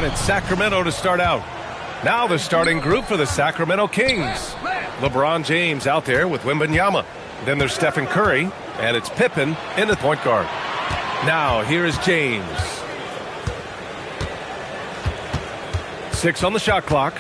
And it's Sacramento to start out. Now the starting group for the Sacramento Kings. LeBron James out there with Wembanyama. Then there's Stephen Curry, and it's Pippen in the point guard. Now here is James. 6 on the shot clock.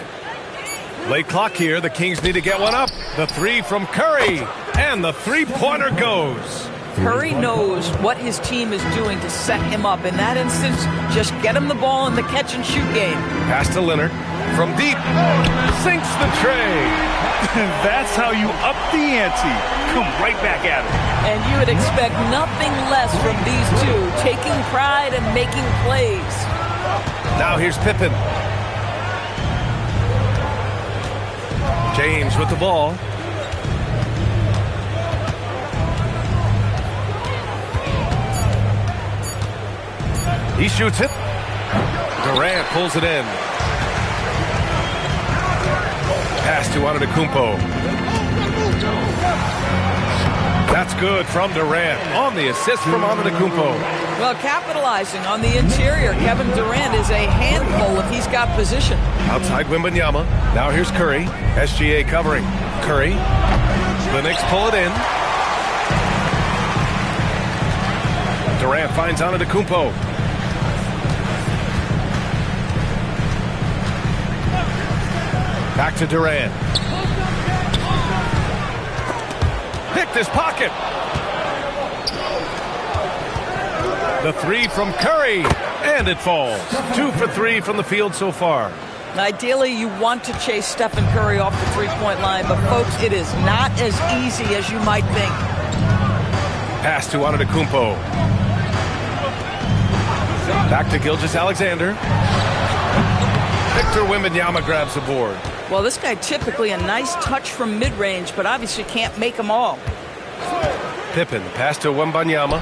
Late clock here. The Kings need to get one up. The three from Curry, and the three-pointer goes. Curry knows what his team is doing to set him up. In that instance, just get him the ball in the catch-and-shoot game. Pass to Leonard. From deep. Sinks the tray. That's how you up the ante. Come right back at it. And you would expect nothing less from these two, taking pride and making plays. Now here's Pippen. James with the ball. He shoots it. Durant pulls it in. Pass to Antetokounmpo. That's good from Durant on the assist from Antetokounmpo. Well, capitalizing on the interior, Kevin Durant is a handful if he's got position. Outside Wembanyama. Now here's Curry. SGA covering. Curry. The Knicks pull it in. Durant finds Antetokounmpo. Back to Durant. Picked his pocket. The three from Curry, and it falls. 2 for 3 from the field so far. Ideally, you want to chase Stephen Curry off the three-point line, but folks, it is not as easy as you might think. Pass to Antetokounmpo. Back to Gilgeous-Alexander. Victor Wembanyama grabs the board. Well, this guy typically a nice touch from mid-range, but obviously can't make them all. Pippen, pass to Wembanyama.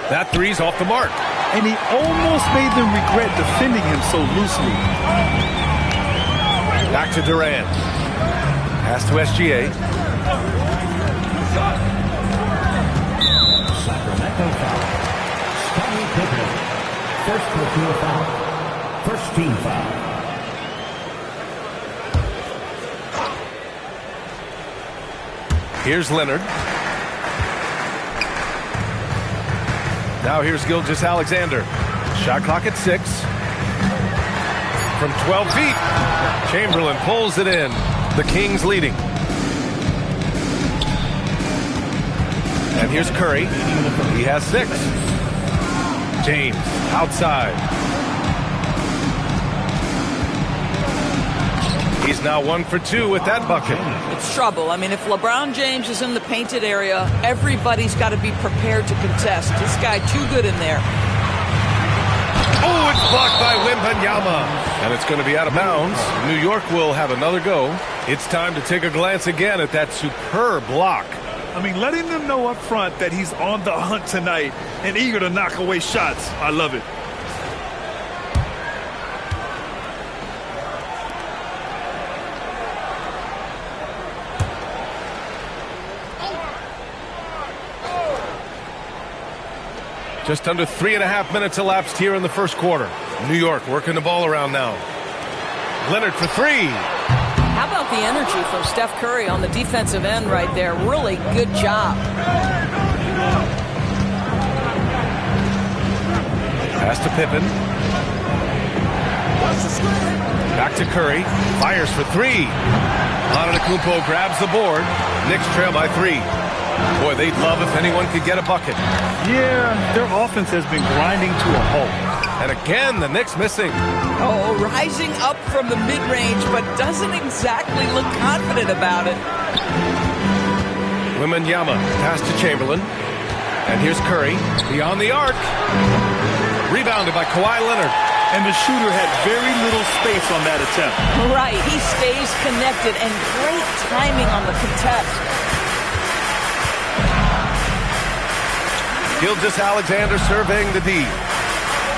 That three's off the mark. And he almost made them regret defending him so loosely. Back to Durant. Pass to SGA. Sacramento foul. Scottie Pippen. First personal foul. First team foul. Here's Leonard. Now here's Gilgeous-Alexander. Shot clock at 6. From 12 feet. Chamberlain pulls it in. The Kings leading. And here's Curry. He has 6. James outside. He's now 1 for 2 with that bucket. It's trouble. I mean, if LeBron James is in the painted area, everybody's got to be prepared to contest. This guy too good in there. Oh, it's blocked by Wembanyama. And it's going to be out of bounds. New York will have another go. It's time to take a glance again at that superb block. I mean, letting them know up front that he's on the hunt tonight and eager to knock away shots. I love it. Just under 3.5 minutes elapsed here in the first quarter. New York working the ball around now. Leonard for 3. How about the energy from Steph Curry on the defensive end right there? Really good job. Pass to Pippen. Back to Curry. Fires for 3. Antetokounmpo grabs the board. Knicks trail by 3. Boy, they'd love if anyone could get a bucket. Yeah, their offense has been grinding to a halt. And again, the Knicks missing. Oh, rising up from the mid-range, but doesn't exactly look confident about it. Wembanyama, pass to Chamberlain. And here's Curry, beyond the arc. Rebounded by Kawhi Leonard. And the shooter had very little space on that attempt. Right, he stays connected, and great timing on the contest. Gilgeous-Alexander surveying the D.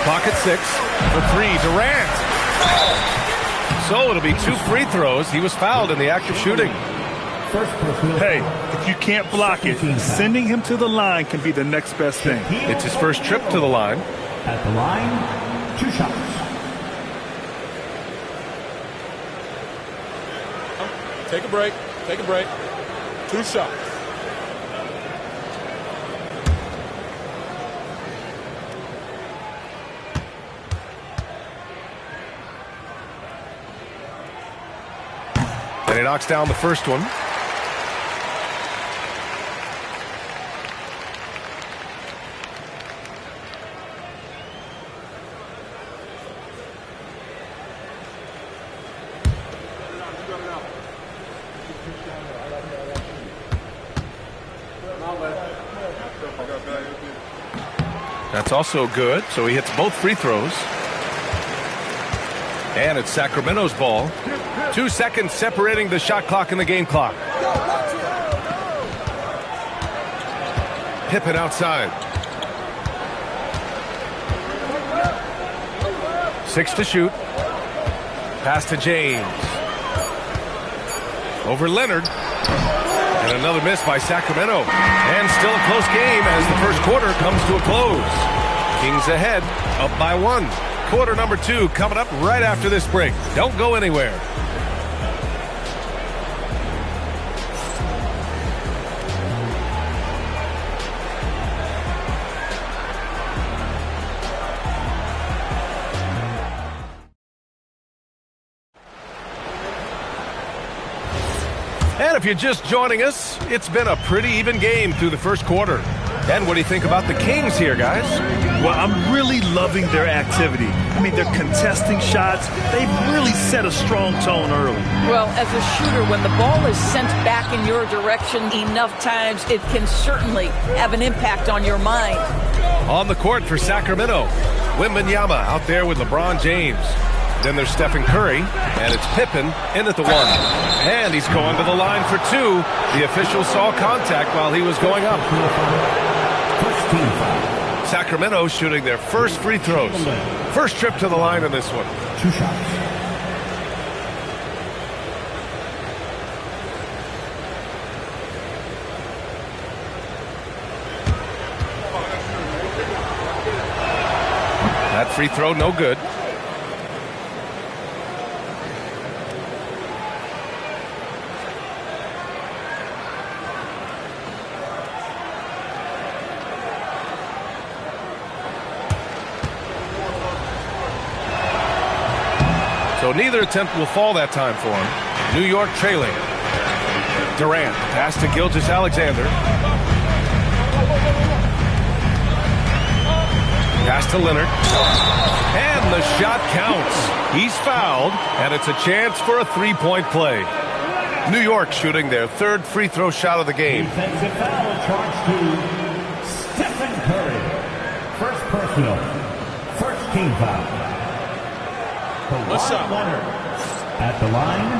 Clock at 6. For 3, Durant. So it'll be 2 free throws. He was fouled in the act of shooting. Hey, if you can't block it, sending him to the line can be the next best thing. It's his first trip to the line. At the line, 2 shots. Take a break. Take a break. 2 shots. And he knocks down the first one. That's also good, so he hits both free throws. And it's Sacramento's ball. 2 seconds separating the shot clock and the game clock. Pippen outside. 6 to shoot. Pass to James. Over Leonard. And another miss by Sacramento. And still a close game as the first quarter comes to a close. Kings ahead, up by 1. Quarter number 2 coming up right after this break. Don't go anywhere. And if you're just joining us, it's been a pretty even game through the first quarter. And what do you think about the Kings here, guys? Well, I'm really loving their activity. I mean, they're contesting shots. They've really set a strong tone early. Well, as a shooter, when the ball is sent back in your direction enough times, it can certainly have an impact on your mind. On the court for Sacramento, Wembanyama out there with LeBron James. Then there's Stephen Curry, and it's Pippen in at the 1. And he's going to the line for 2. The official saw contact while he was going up. Sacramento shooting their first free throws. First trip to the line in this one. 2 shots. That free throw no good. So neither attempt will fall that time for him. New York trailing. Durant, pass to Gilgeous-Alexander. Pass to Leonard. And the shot counts. He's fouled, and it's a chance for a three-point play. New York shooting their 3rd free throw shot of the game. Defensive foul charged to Stephen Curry. First personal. First team foul. What's up? Leonard at the line.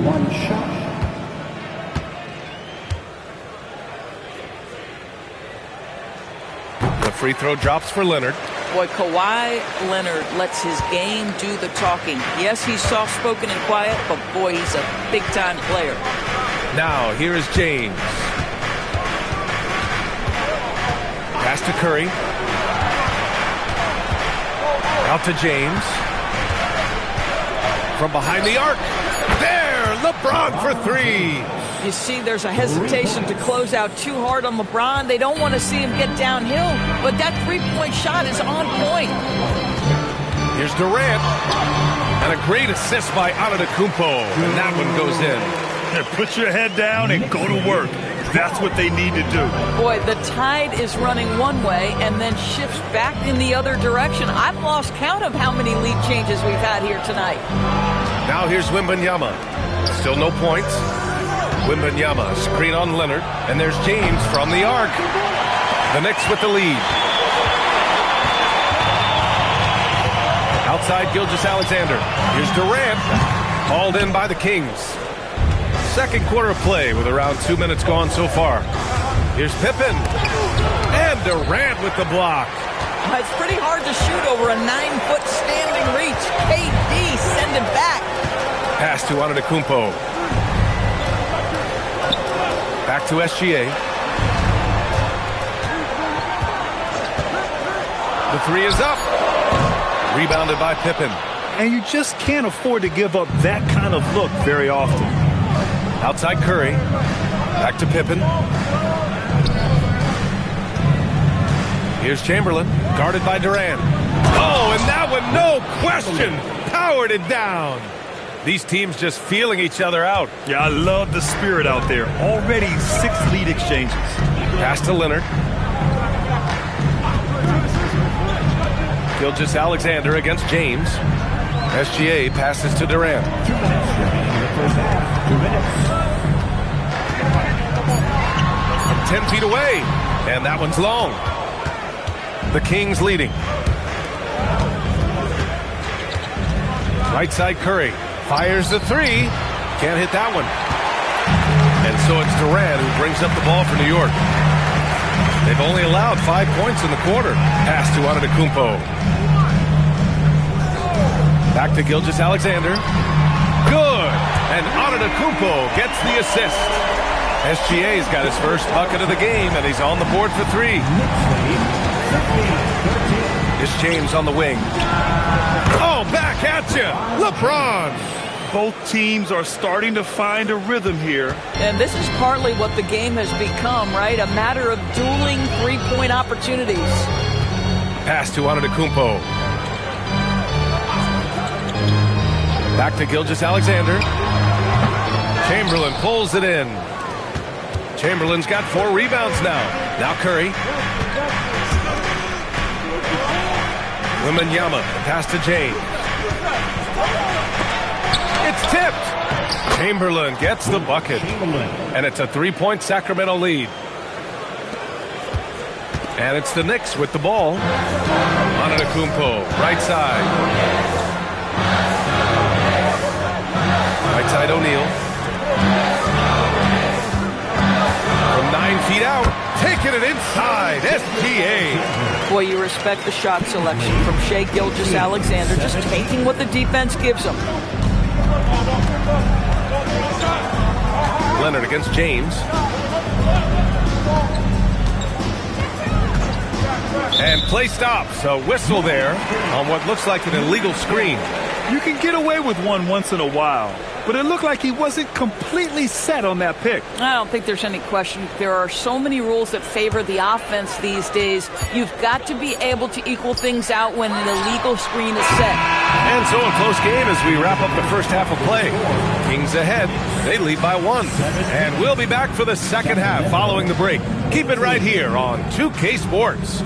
1 shot. The free throw drops for Leonard. Boy, Kawhi Leonard lets his game do the talking. Yes, he's soft-spoken and quiet, but boy, he's a big-time player. Now, here is James. Pass to Curry. Out to James. From behind the arc. There, LeBron for 3. You see, there's a hesitation to close out too hard on LeBron. They don't want to see him get downhill, but that three-point shot is on point. Here's Durant. And a great assist by Antetokounmpo. And that one goes in. Put your head down and go to work. That's what they need to do. Boy, the tide is running one way and then shifts back in the other direction. I've lost count of how many lead changes we've had here tonight. Now here's Wembanyama. Still no points. Wembanyama, screen on Leonard. And there's James from the arc. The Knicks with the lead. Outside Gilgeous-Alexander. Here's Durant. Hauled in by the Kings. Second quarter of play with around 2 minutes gone so far. Here's Pippen. And Durant with the block. It's pretty hard to shoot over a 9-foot standing reach. KD, send him back. Pass to Antetokounmpo. Back to SGA. The 3 is up. Rebounded by Pippen. And you just can't afford to give up that kind of look very often. Outside Curry. Back to Pippen. Here's Chamberlain. Guarded by Durant. Oh, and that one, no question, powered it down. These teams just feeling each other out. Yeah, I love the spirit out there. Already 6 lead exchanges. Pass to Leonard. Gilgeous-Alexander against James. SGA passes to Durant. 2 minutes remaining in the first half. 2 minutes. 10 feet away. And that one's long. The Kings leading. Right side Curry. Fires the three. Can't hit that one. And so it's Durant who brings up the ball for New York. They've only allowed 5 points in the quarter. Pass to Antetokounmpo. Back to Gilgeous-Alexander. Good. And Antetokounmpo gets the assist. SGA's got his first bucket of the game, and he's on the board for three. Here's James on the wing. Oh, back at you. LeBron. Both teams are starting to find a rhythm here. And this is partly what the game has become, right? A matter of dueling three-point opportunities. Pass to Antetokounmpo. Back to Gilgeous-Alexander. Chamberlain pulls it in. Chamberlain's got 4 rebounds now. Now Curry. Wembanyama. Pass to James. It's tipped. Chamberlain gets the bucket. And it's a 3-point Sacramento lead. And it's the Knicks with the ball. Antetokounmpo, right side. Right side O'Neal. From 9 feet out, taking it inside. SGA. Boy, you respect the shot selection from Shai Gilgeous-Alexander, just taking what the defense gives him. Leonard against James. And play stops. A whistle there on what looks like an illegal screen. You can get away with one once in a while, but it looked like he wasn't completely set on that pick. I don't think there's any question. There are so many rules that favor the offense these days. You've got to be able to equal things out when an illegal screen is set. And so a close game as we wrap up the first half of play. Kings ahead. They lead by 1. And we'll be back for the second half following the break. Keep it right here on 2K Sports.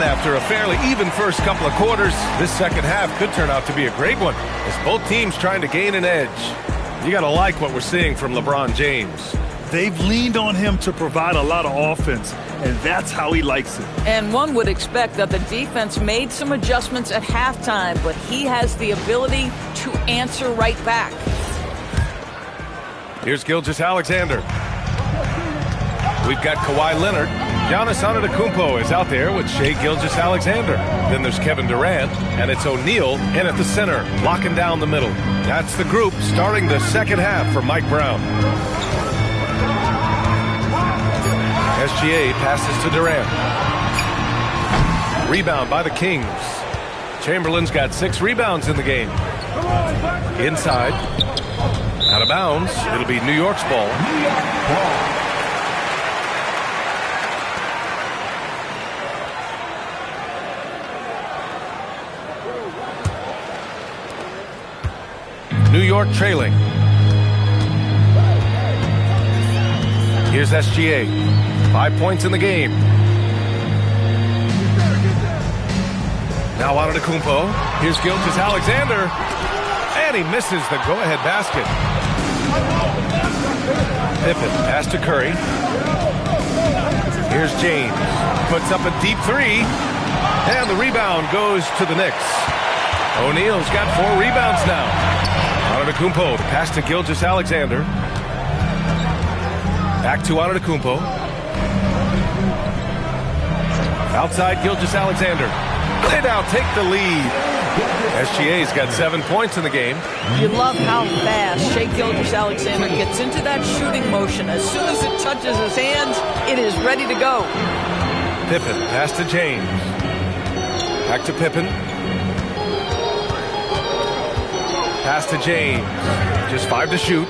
After a fairly even first couple of quarters, this second half could turn out to be a great one as both teams trying to gain an edge. You got to like what we're seeing from LeBron James. They've leaned on him to provide a lot of offense, and that's how he likes it. And one would expect that the defense made some adjustments at halftime, but he has the ability to answer right back. Here's Gilgeous-Alexander. We've got Kawhi Leonard. Giannis Antetokounmpo is out there with Shai Gilgeous-Alexander. Then there's Kevin Durant, and it's O'Neal in at the center, locking down the middle. That's the group starting the second half for Mike Brown. SGA passes to Durant. Rebound by the Kings. Chamberlain's got 6 rebounds in the game. Inside. Out of bounds. It'll be New York's ball. New York trailing. Here's SGA. 5 points in the game. Now Antetokounmpo. Here's Gilgeous-Alexander. And he misses the go-ahead basket. Pippen pass to Curry. Here's James. Puts up a deep 3. And the rebound goes to the Knicks. O'Neal's got 4 rebounds now. Antetokounmpo, the pass to Gilgeous-Alexander. Back to Antetokounmpo. Outside Gilgeous-Alexander. They now take the lead. SGA's got 7 points in the game. You love how fast Shai Gilgeous-Alexander gets into that shooting motion. As soon as it touches his hands, it is ready to go. Pippen, pass to James. Back to Pippen. Pass to James. Just 5 to shoot.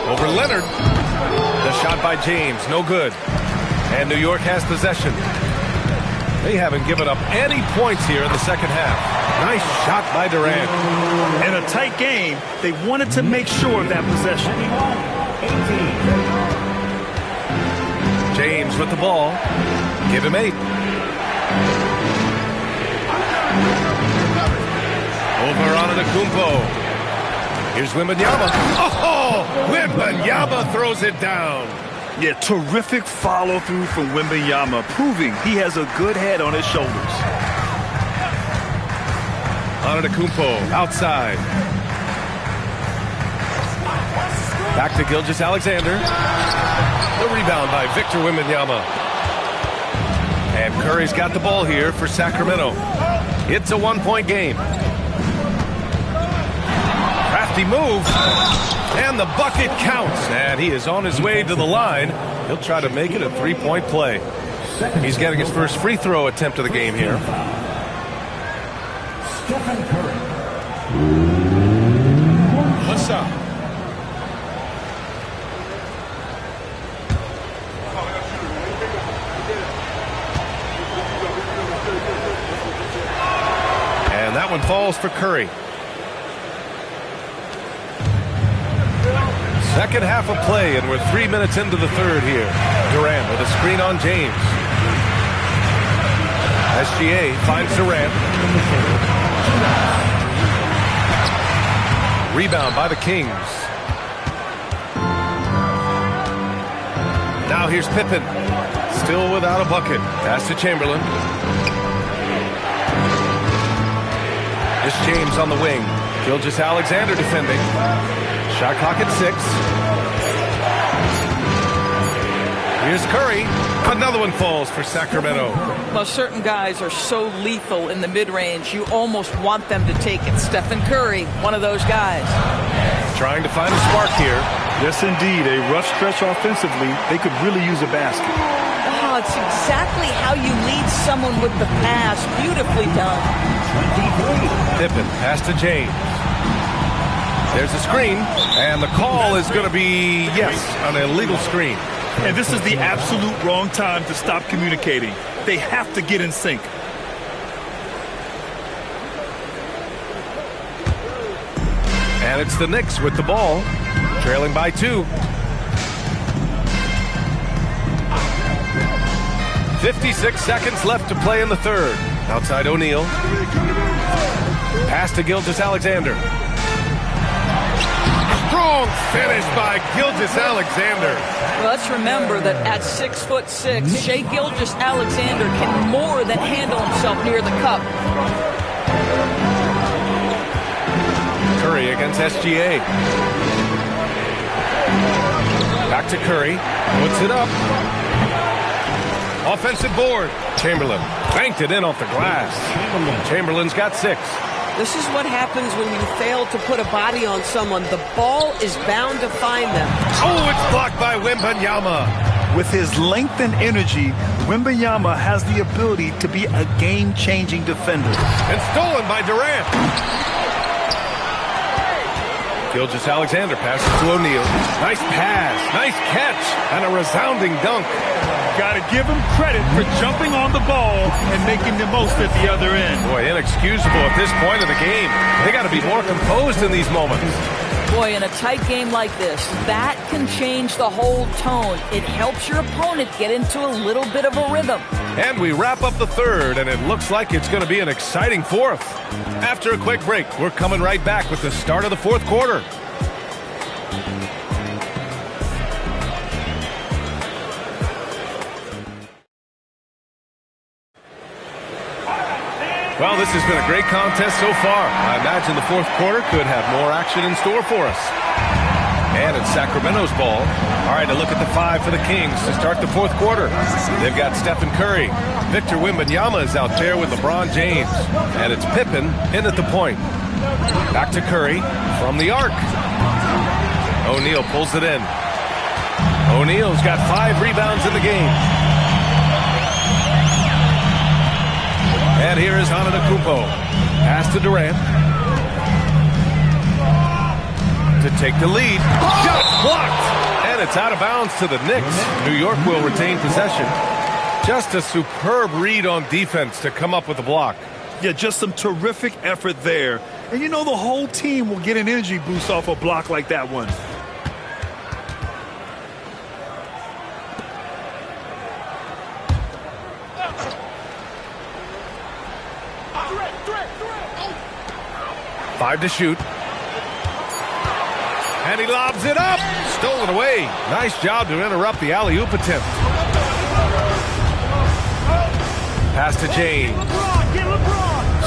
Over Leonard. The shot by James, no good. And New York has possession. They haven't given up any points here in the second half. Nice shot by Durant. In a tight game, they wanted to make sure of that possession. James with the ball. Give him 8. Over on Antetokounmpo. Here's Wembanyama. Oh! Wembanyama throws it down. Yeah, terrific follow-through from Wembanyama, proving he has a good head on his shoulders. Antetokounmpo outside. Back to Gilgeous-Alexander. The rebound by Victor Wembanyama. And Curry's got the ball here for Sacramento. It's a 1-point game. Crafty move. And the bucket counts. And he is on his way to the line. He'll try to make it a 3-point play. He's getting his first free throw attempt of the game here. Stephen Curry. What's up? And that one falls for Curry. Second half of play, and we're 3 minutes into the third here. Durant with a screen on James. SGA finds Durant. Rebound by the Kings. Now here's Pippen. Still without a bucket. Pass to Chamberlain. It's James on the wing. Gilgeous-Alexander defending. Shot clock at 6. Here's Curry. Another one falls for Sacramento. Well, certain guys are so lethal in the mid-range, you almost want them to take it. Stephen Curry, one of those guys. Trying to find a spark here. Yes, indeed. A rough stretch offensively. They could really use a basket. Oh, it's exactly how you lead someone with the pass. Beautifully done. Pippen, pass to James. There's a screen, and the call is going to be, yes, an illegal screen. And this is the absolute wrong time to stop communicating. They have to get in sync. And it's the Knicks with the ball, trailing by 2. 56 seconds left to play in the third. Outside O'Neal. Pass to Gilgeous-Alexander. Strong finish by Gilgeous-Alexander. Well, let's remember that at 6'6", Shai Gilgeous-Alexander can more than handle himself near the cup. Curry against SGA. Back to Curry. Puts it up. Offensive board. Chamberlain banked it in off the glass. Chamberlain's got 6. This is what happens when you fail to put a body on someone. The ball is bound to find them. Oh, it's blocked by Wembanyama. With his length and energy, Wembanyama has the ability to be a game-changing defender. And stolen by Durant. Gilgeous-Alexander passes to O'Neal. Nice pass, nice catch, and a resounding dunk. Got to give him credit for jumping on the ball and making the most at the other end. Boy, inexcusable at this point of the game. They got to be more composed in these moments. Boy, in a tight game like this, that can change the whole tone. It helps your opponent get into a little bit of a rhythm. And we wrap up the third, and it looks like it's going to be an exciting fourth. After a quick break, we're coming right back with the start of the fourth quarter. Well, this has been a great contest so far. I imagine the fourth quarter could have more action in store for us. And it's Sacramento's ball. All right, a look at the 5 for the Kings to start the fourth quarter. They've got Stephen Curry. Victor Wembanyama is out there with LeBron James. And it's Pippen in at the point. Back to Curry from the arc. O'Neal pulls it in. O'Neal's got 5 rebounds in the game. And here is Antetokounmpo. Pass to Durant. could take the lead. Shot blocked. And it's out of bounds to the Knicks. New York will retain possession. Just a superb read on defense to come up with the block. Yeah, just some terrific effort there. And you know the whole team will get an energy boost off a block like that one. Five to shoot. And he lobs it up. Stolen away. Nice job to interrupt the alley-oop attempt. Pass to James.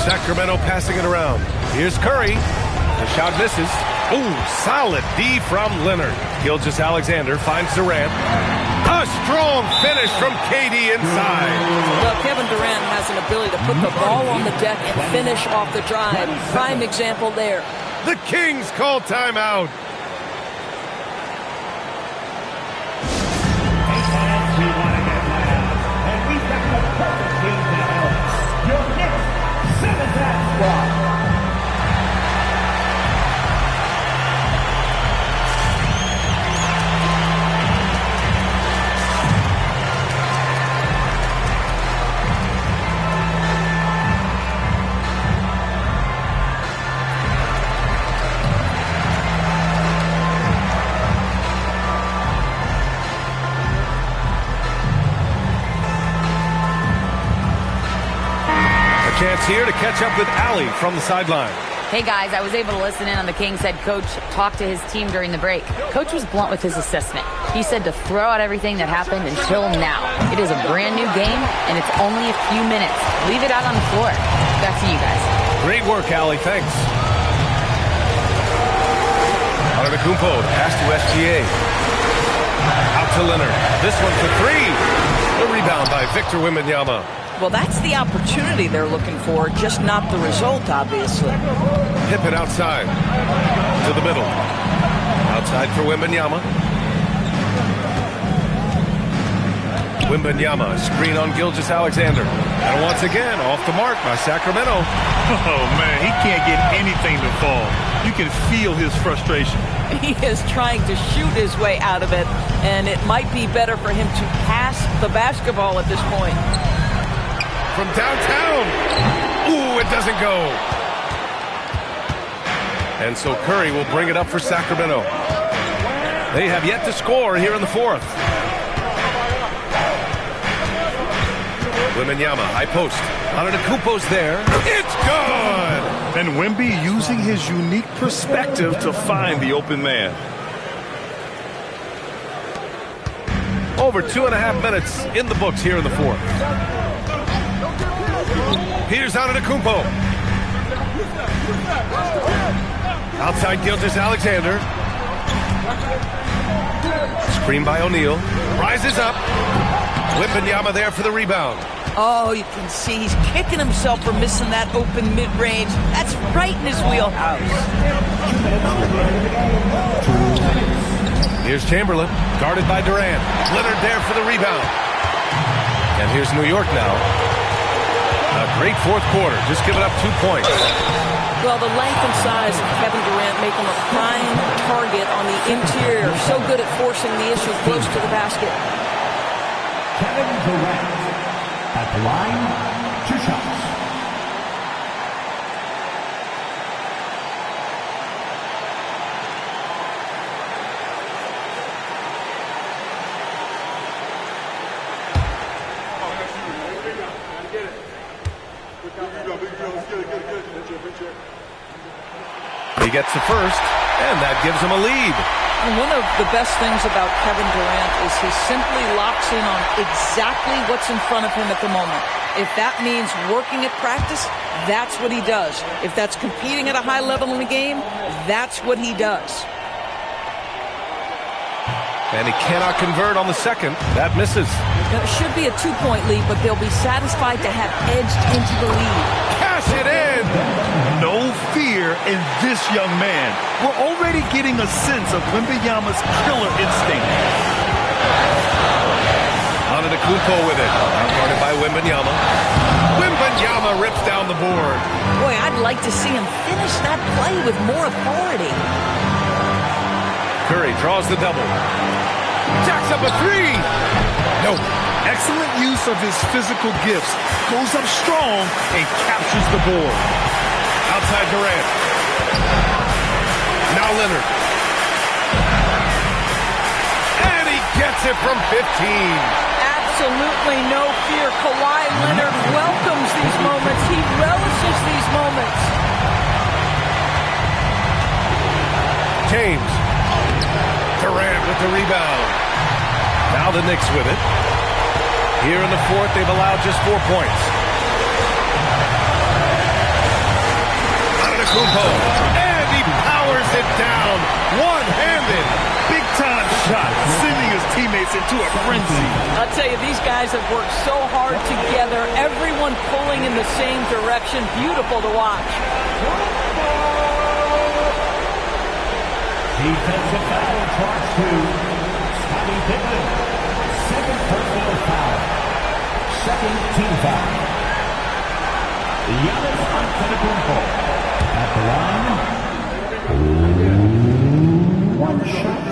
Sacramento passing it around. Here's Curry. The shot misses. Ooh, solid D from Leonard. Gilgeous-Alexander finds Durant. A strong finish from KD inside. Well, Kevin Durant has an ability to put the ball on the deck and finish off the drive. Prime example there. The Kings call timeout. Chance here to catch up with Allie from the sideline. Hey guys, I was able to listen in on the Kings head coach talk to his team during the break. Coach was blunt with his assessment. He said to throw out everything that happened and chill now. It is a brand new game and it's only a few minutes. Leave it out on the floor. Back to you guys. Great work, Allie. Thanks. Antetokounmpo, pass to SGA. Out to Leonard. This one for three. The rebound by Victor Wembanyama. Well, that's the opportunity they're looking for, just not the result, obviously. Pippen outside. To the middle. Outside for Wembanyama. Wembanyama, screen on Gilgeous-Alexander. And once again, off the mark by Sacramento. Oh, man, he can't get anything to fall. You can feel his frustration. He is trying to shoot his way out of it, and it might be better for him to pass the basketball at this point. From downtown. Ooh, it doesn't go. And so Curry will bring it up for Sacramento. They have yet to score here in the fourth. Wembanyama, high post. Antetokounmpo's there. It's good! And Wemby using his unique perspective to find the open man. Over 2.5 minutes in the books here in the fourth. Here's Antetokounmpo. Outside Gilgeous-Alexander. Screen by O'Neal. Rises up. Wembanyama there for the rebound. Oh, you can see he's kicking himself for missing that open mid-range. That's right in his wheelhouse. Here's Chamberlain, guarded by Durant. Leonard there for the rebound. And here's New York now. A great fourth quarter, just giving up 2 points. Well, the length and size of Kevin Durant make him a prime target on the interior. So good at forcing the issue close to the basket. Kevin Durant at the line, 2 shots. He gets the first, and that gives him a lead. And one of the best things about Kevin Durant is he simply locks in on exactly what's in front of him at the moment. If that means working at practice, that's what he does. If that's competing at a high level in the game, that's what he does. And he cannot convert on the second. That misses. Now, it should be a 2-point lead, but they'll be satisfied to have edged into the lead. Cash it in! No fear in this young man. We're already getting a sense of Wembanyama's killer instinct. Antetokounmpo with it. Guarded by Wembanyama. Wembanyama rips down the board. Boy, I'd like to see him finish that play with more authority. Curry draws the double. Jacks up a three. No. Excellent use of his physical gifts. Goes up strong and captures the board. Outside Durant. Now Leonard. And he gets it from 15. Absolutely no fear. Kawhi Leonard welcomes these moments. He relishes these moments. James. Durant with the rebound. Now the Knicks with it. Here in the fourth, they've allowed just 4 points. Antetokounmpo. And he powers it down. One-handed. Big-time shot, sending his teammates into a frenzy. I'll tell you, these guys have worked so hard together. Everyone pulling in the same direction. Beautiful to watch. Defensive foul charge to Scottie Pippen. Second personal foul. Second team foul. Giannis Antetokounmpo at the line. One shot.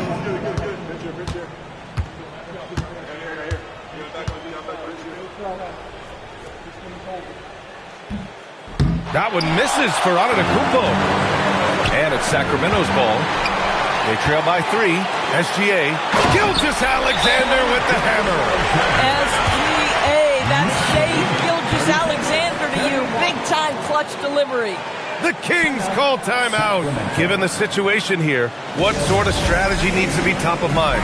That one misses for Antetokounmpo. And it's Sacramento's ball. They trail by 3. SGA. Gilgeous-Alexander with the hammer. SGA, that's Shai Gilgeous-Alexander to you. Big-time clutch delivery. The Kings call timeout. Given the situation here, what sort of strategy needs to be top of mind?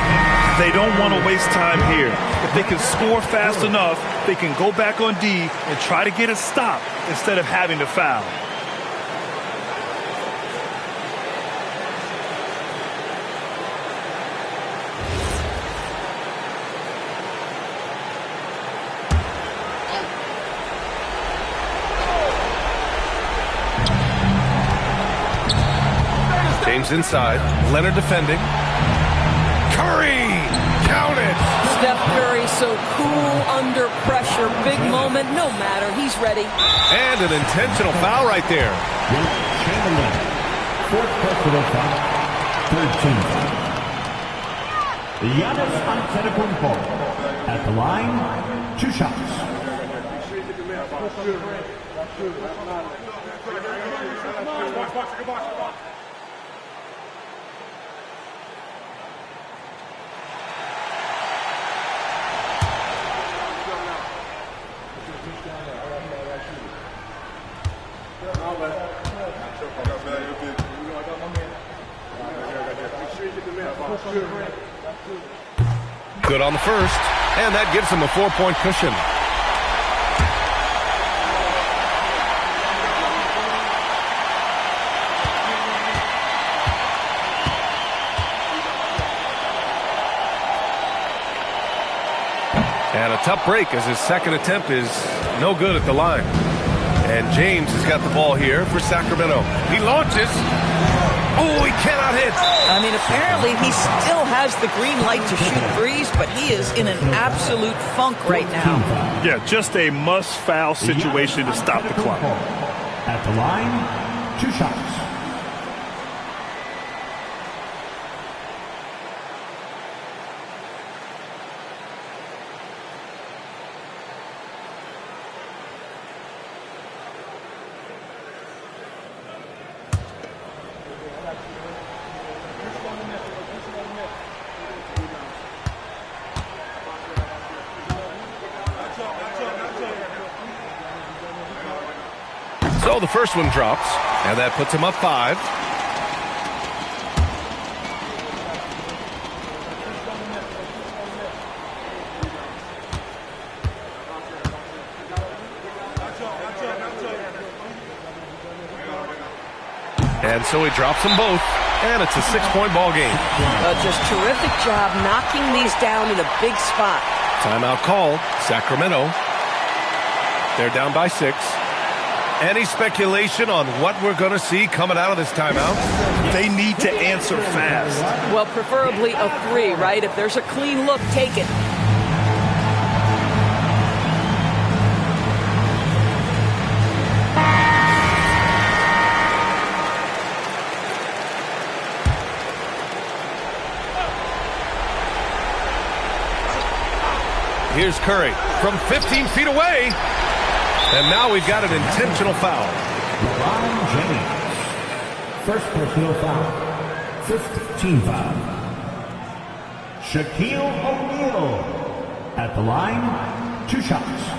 They don't want to waste time here. If they can score fast enough, they can go back on D and try to get a stop instead of having to foul. James inside. Leonard defending. Curry! Count it! Steph Curry so cool under pressure. Big moment, no matter. He's ready. And an intentional foul right there. Chamberlain. Fourth personal foul. Third team foul. Giannis Antetokounmpo at the line. 2 shots. Good on the first, and that gives him a 4-point cushion. And a tough break as his second attempt is no good at the line. And James has got the ball here for Sacramento. He launches. Oh, he cannot hit. I mean, apparently he still has the green light to shoot threes, but he is in an absolute funk right now. Yeah, just a must-foul situation to stop the clock. At the line, 2 shots. So the first one drops, and that puts him up 5. And so he drops them both, and it's a 6-point ball game. Just terrific job knocking these down in a big spot. Timeout called. Sacramento. They're down by 6. Any speculation on what we're going to see coming out of this timeout? They need to answer fast. Well, preferably a 3, right? If there's a clean look, take it. Here's Curry from 15 feet away. And now we've got an intentional foul. LeBron James. First personal foul. First team foul. Shaquille O'Neal. At the line, 2 shots.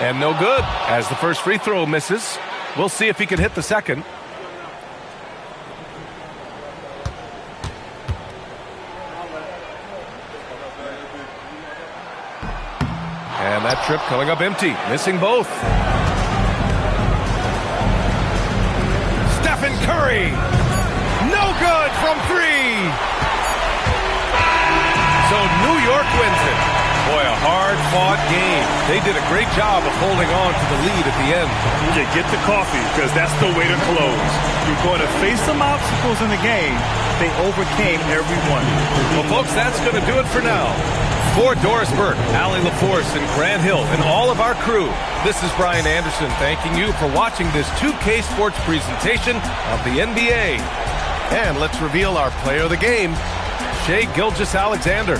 And no good, as the first free throw misses. We'll see if he can hit the second. And that trip coming up empty, missing both. Stephen Curry, no good from 3. So New York wins it. Boy, a hard-fought game. They did a great job of holding on to the lead at the end. You get the coffee, because that's the way to close. You're going to face some obstacles in the game. They overcame every one. Well, folks, that's going to do it for now. For Doris Burke, Allie LaForce, and Grant Hill, and all of our crew, this is Brian Anderson thanking you for watching this 2K Sports presentation of the NBA. And let's reveal our player of the game, Shai Gilgeous-Alexander.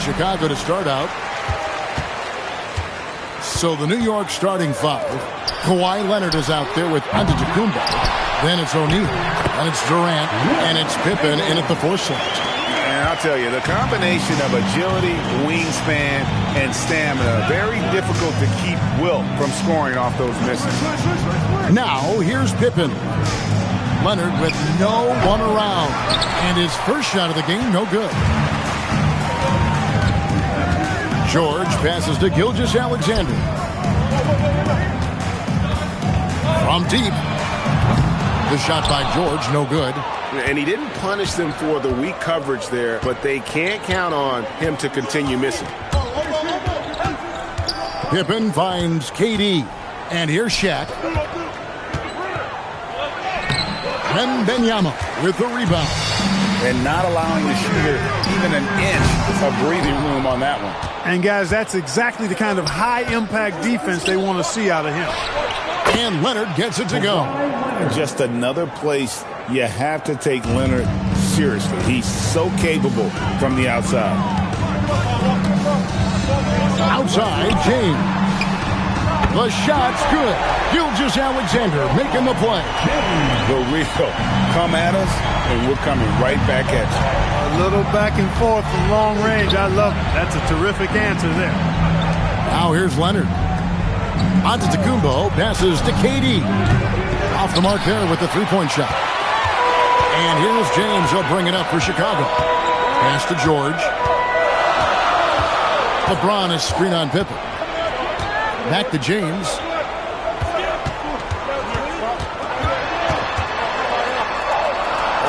Chicago to start out. So the New York starting five. Kawhi Leonard is out there with Antetokounmpo. Then it's O'Neal, and it's Durant, and it's Pippen in at the 4 slot. And I'll tell you, the combination of agility, wingspan, and stamina, very difficult to keep Wilt from scoring off those misses. Now, here's Pippen. Leonard with no one around. And his first shot of the game, no good. George passes to Gilgeous-Alexander. From deep. The shot by George, no good. And he didn't punish them for the weak coverage there, but they can't count on him to continue missing. Pippen finds KD. And here's Shaq. Wembanyama with the rebound. And not allowing the shooter even an inch of breathing room on that one. And, guys, that's exactly the kind of high-impact defense they want to see out of him. And Leonard gets it to go. Just another place you have to take Leonard seriously. He's so capable from the outside. Outside, James. The shot's good. Gilgeous-Alexander making the play. The real. Come at us, and we're coming right back at you. A little back and forth from long range. I love it. That's a terrific answer there. Now here's Leonard. Antetokounmpo passes to KD. Off the mark there with the three-point shot. And here's James. He'll bring it up for Chicago. Pass to George. LeBron is screen on Pippen. Back to James.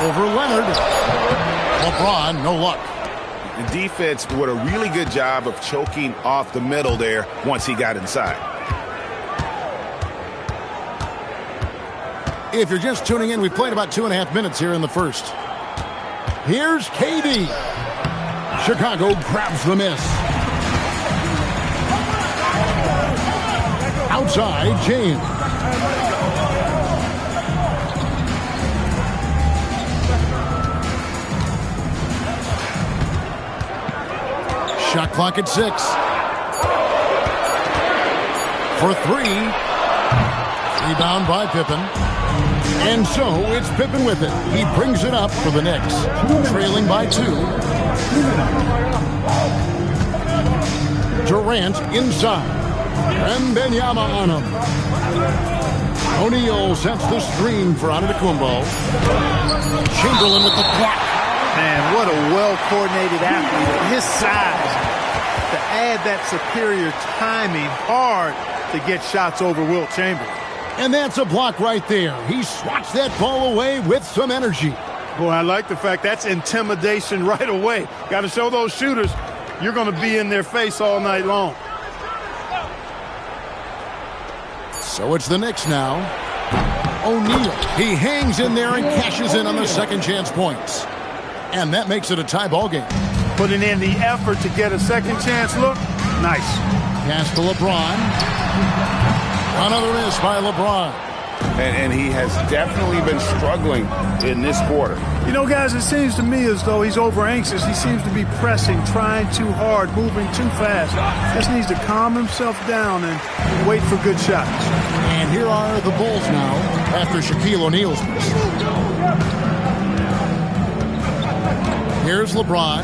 Over Leonard. LeBron, no luck. The defense did a really good job of choking off the middle there once he got inside. If you're just tuning in, we've played about 2.5 minutes here in the first. Here's KD. Chicago grabs the miss. Outside, James. Shot clock at 6. For 3. Rebound by Pippen. And so it's Pippen with it. He brings it up for the Knicks. Trailing by 2. Durant inside. Wembanyama on him. O'Neal sets the screen for Antetokounmpo. Chamberlain with the block. Man, what a well-coordinated athlete. At his size, to add that superior timing, hard to get shots over Wilt Chamberlain. And that's a block right there. He swats that ball away with some energy. Boy, I like the fact that's intimidation right away. Got to show those shooters you're going to be in their face all night long. So it's the Knicks now. O'Neal. He hangs in there and cashes in on the second chance points. And that makes it a tie ball game. Putting in the effort to get a second chance look. Nice. Pass to LeBron. Another miss by LeBron. And he has definitely been struggling in this quarter. You know, guys, it seems to me as though he's over anxious. He seems to be pressing, trying too hard, moving too fast. Just needs to calm himself down and wait for good shots. And here are the Bulls now after Shaquille O'Neal's miss. Here's LeBron.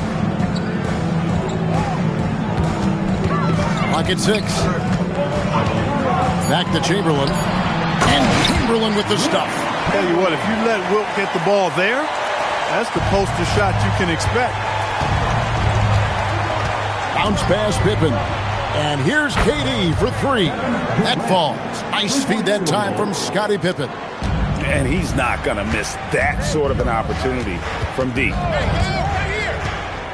Clock at 6. Back to Chamberlain. And Chamberlain with the stuff. Tell you what, if you let Wilt get the ball there, that's the poster shot you can expect. Bounce pass Pippen. And here's KD for 3. That falls. Nice feed that time from Scottie Pippen. And he's not going to miss that sort of an opportunity from deep.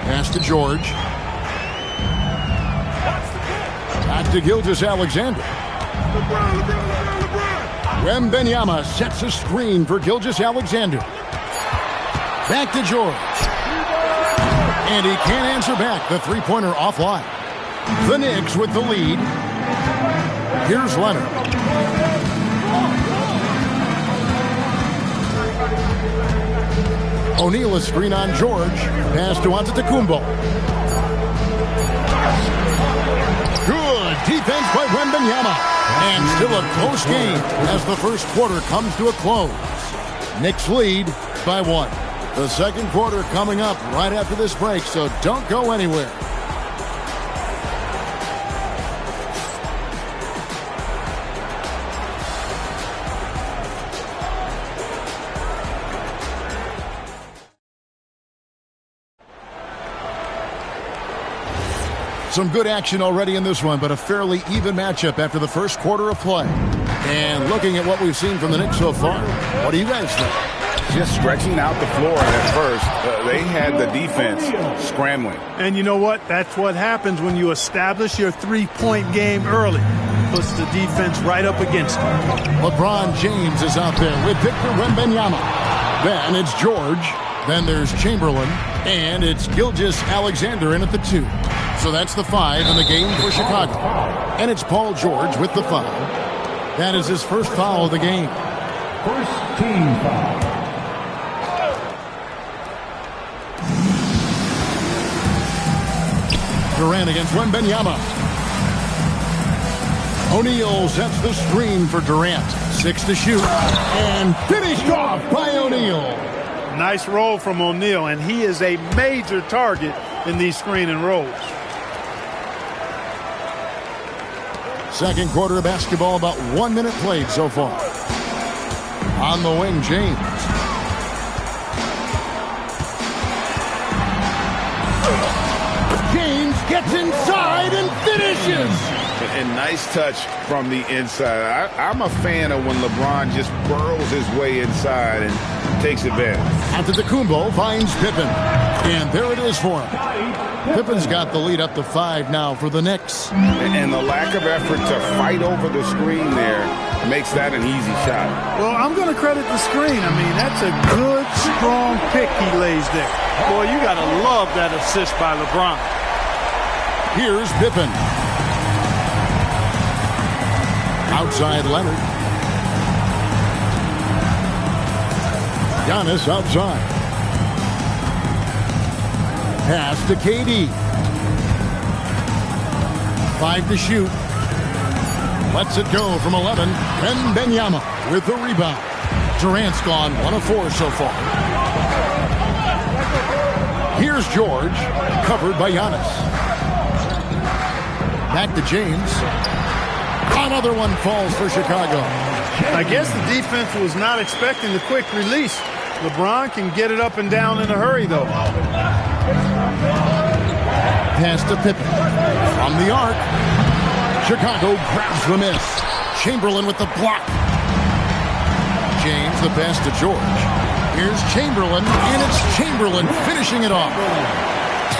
Pass to George. Back to Gilgeous-Alexander. Wembanyama sets a screen for Gilgeous-Alexander. Back to George. And he can't answer back. The three-pointer offline. The Knicks with the lead. Here's Leonard. O'Neal a screen on George. Pass to Antetokounmpo. Good defense by Wembanyama. And still a close game as the first quarter comes to a close. Knicks lead by 1. The second quarter coming up right after this break, so don't go anywhere. Some good action already in this one, but a fairly even matchup after the first quarter of play. And looking at what we've seen from the Knicks so far, what do you guys think? Just stretching out the floor at first. They had the defense scrambling. And you know what? That's what happens when you establish your three-point game early. Puts the defense right up against them. LeBron James is out there with Victor Wembanyama. Then it's George. Then there's Chamberlain. And it's Gilgeous-Alexander in at the 2. So that's the 5 in the game for Chicago. And it's Paul George with the foul. That is his first foul of the game. First team foul. Durant against Wembanyama. O'Neal sets the screen for Durant. 6 to shoot. And finished off by O'Neal. Nice roll from O'Neal, and he is a major target in these screen and rolls. Second quarter of basketball, about 1 minute played so far. On the wing, James. James gets inside and finishes. And nice touch from the inside. I'm a fan of when LeBron just burrows his way inside and takes advantage. Antetokounmpo finds Pippen. And there it is for him. Pippen's got the lead up to 5 now for the Knicks. And the lack of effort to fight over the screen there makes that an easy shot. Well, I'm going to credit the screen. I mean, that's a good, strong pick he lays there. Boy, you got to love that assist by LeBron. Here's Pippen. Outside Leonard. Giannis outside. Pass to KD. 5 to shoot. Lets it go from 11. Wembanyama with the rebound. Durant's gone 1 of 4 so far. Here's George, covered by Giannis. Back to James. Another one falls for Chicago. I guess the defense was not expecting the quick release. LeBron can get it up and down in a hurry, though. Pass to Pippen. From the arc. Chicago grabs the miss. Chamberlain with the block. James the pass to George. Here's Chamberlain, and it's Chamberlain finishing it off.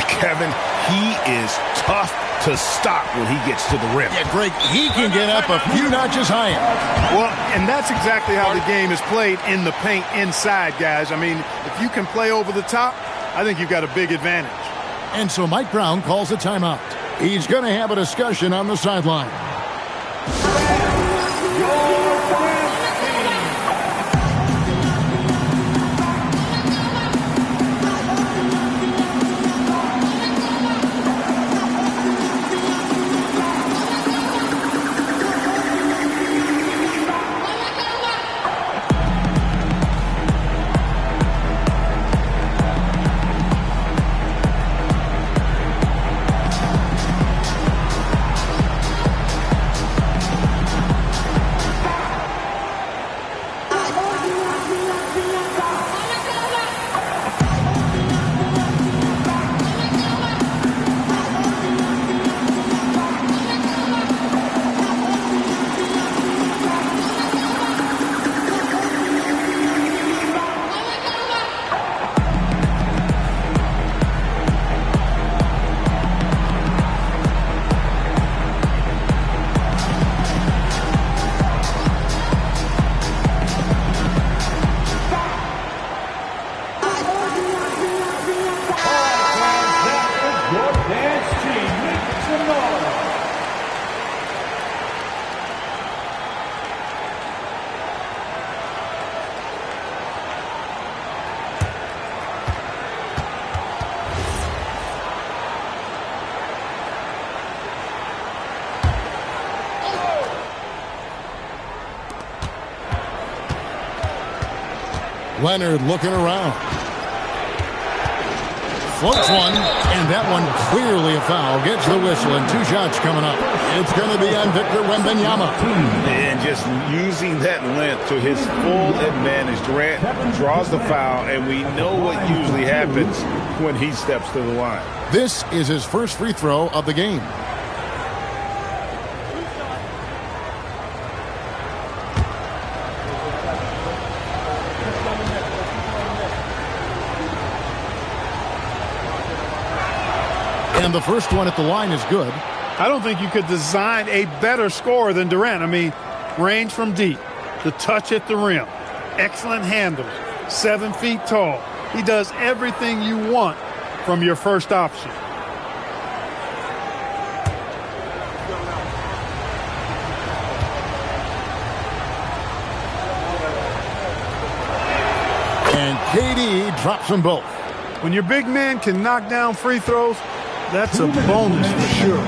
Kevin, he is tough to stop when he gets to the rim. Yeah, Greg, he can get up a few notches higher. Well, and that's exactly how the game is played in the paint inside, guys. I mean, if you can play over the top, I think you've got a big advantage. And so Mike Brown calls a timeout. He's going to have a discussion on the sideline. Leonard looking around. Floats one, and that one clearly a foul. Gets the whistle, and 2 shots coming up. It's going to be on Victor Wembanyama. And just using that length to his full advantage. Durant draws the foul, and we know what usually happens when he steps to the line. This is his first free throw of the game. And the first one at the line is good. I don't think you could design a better scorer than Durant. I mean, range from deep, the touch at the rim, excellent handles, 7 feet tall. He does everything you want from your first option. And KD drops them both. When your big man can knock down free throws, that's a bonus for sure.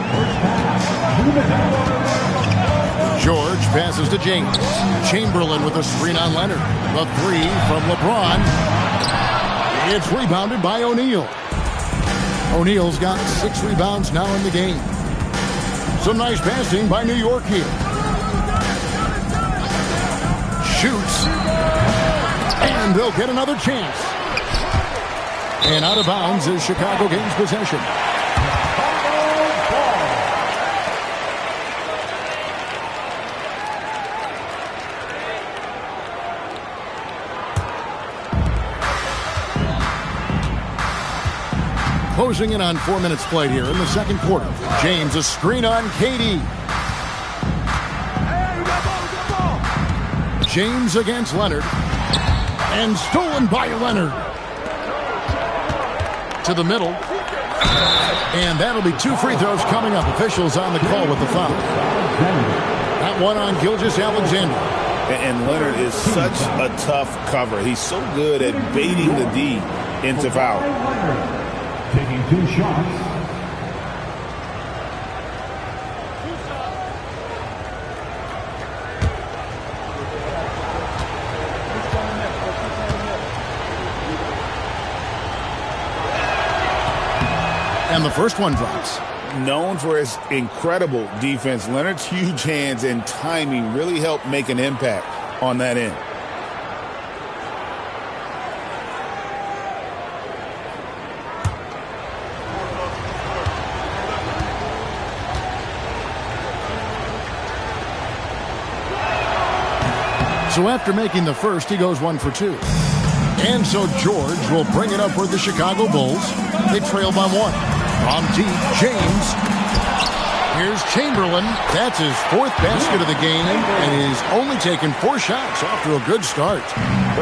George passes to James. Chamberlain with a screen on Leonard. The 3 from LeBron. It's rebounded by O'Neal. O'Neal's got 6 rebounds now in the game. Some nice passing by New York here. Shoots. And they'll get another chance. And out of bounds as Chicago gains possession. Closing in on 4 minutes played here in the second quarter. James, a screen on KD. James against Leonard. And stolen by Leonard. To the middle. And that'll be 2 free throws coming up. Officials on the call with the foul. That one on Gilgeous-Alexander. And Leonard is such a tough cover. He's so good at baiting the D into foul. Taking 2 shots. And the first one drops. Known for his incredible defense, Leonard's huge hands and timing really help make an impact on that end. So after making the first, he goes 1 for 2. And so George will bring it up for the Chicago Bulls. They trail by 1. From deep, James. Here's Chamberlain. That's his 4th basket of the game, and he's only taken 4 shots off to a good start.